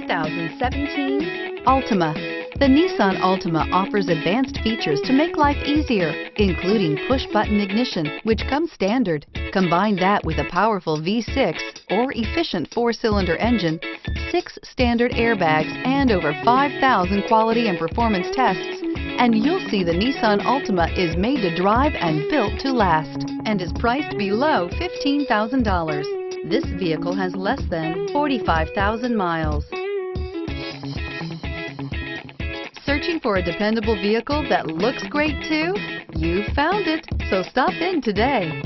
2017 Altima. The Nissan Altima offers advanced features to make life easier, including push-button ignition, which comes standard. Combine that with a powerful V6 or efficient 4-cylinder engine, 6 standard airbags, and over 5,000 quality and performance tests, and you'll see the Nissan Altima is made to drive and built to last, and is priced below $15,000. This vehicle has less than 45,000 miles. Searching for a dependable vehicle that looks great too? You found it, so stop in today.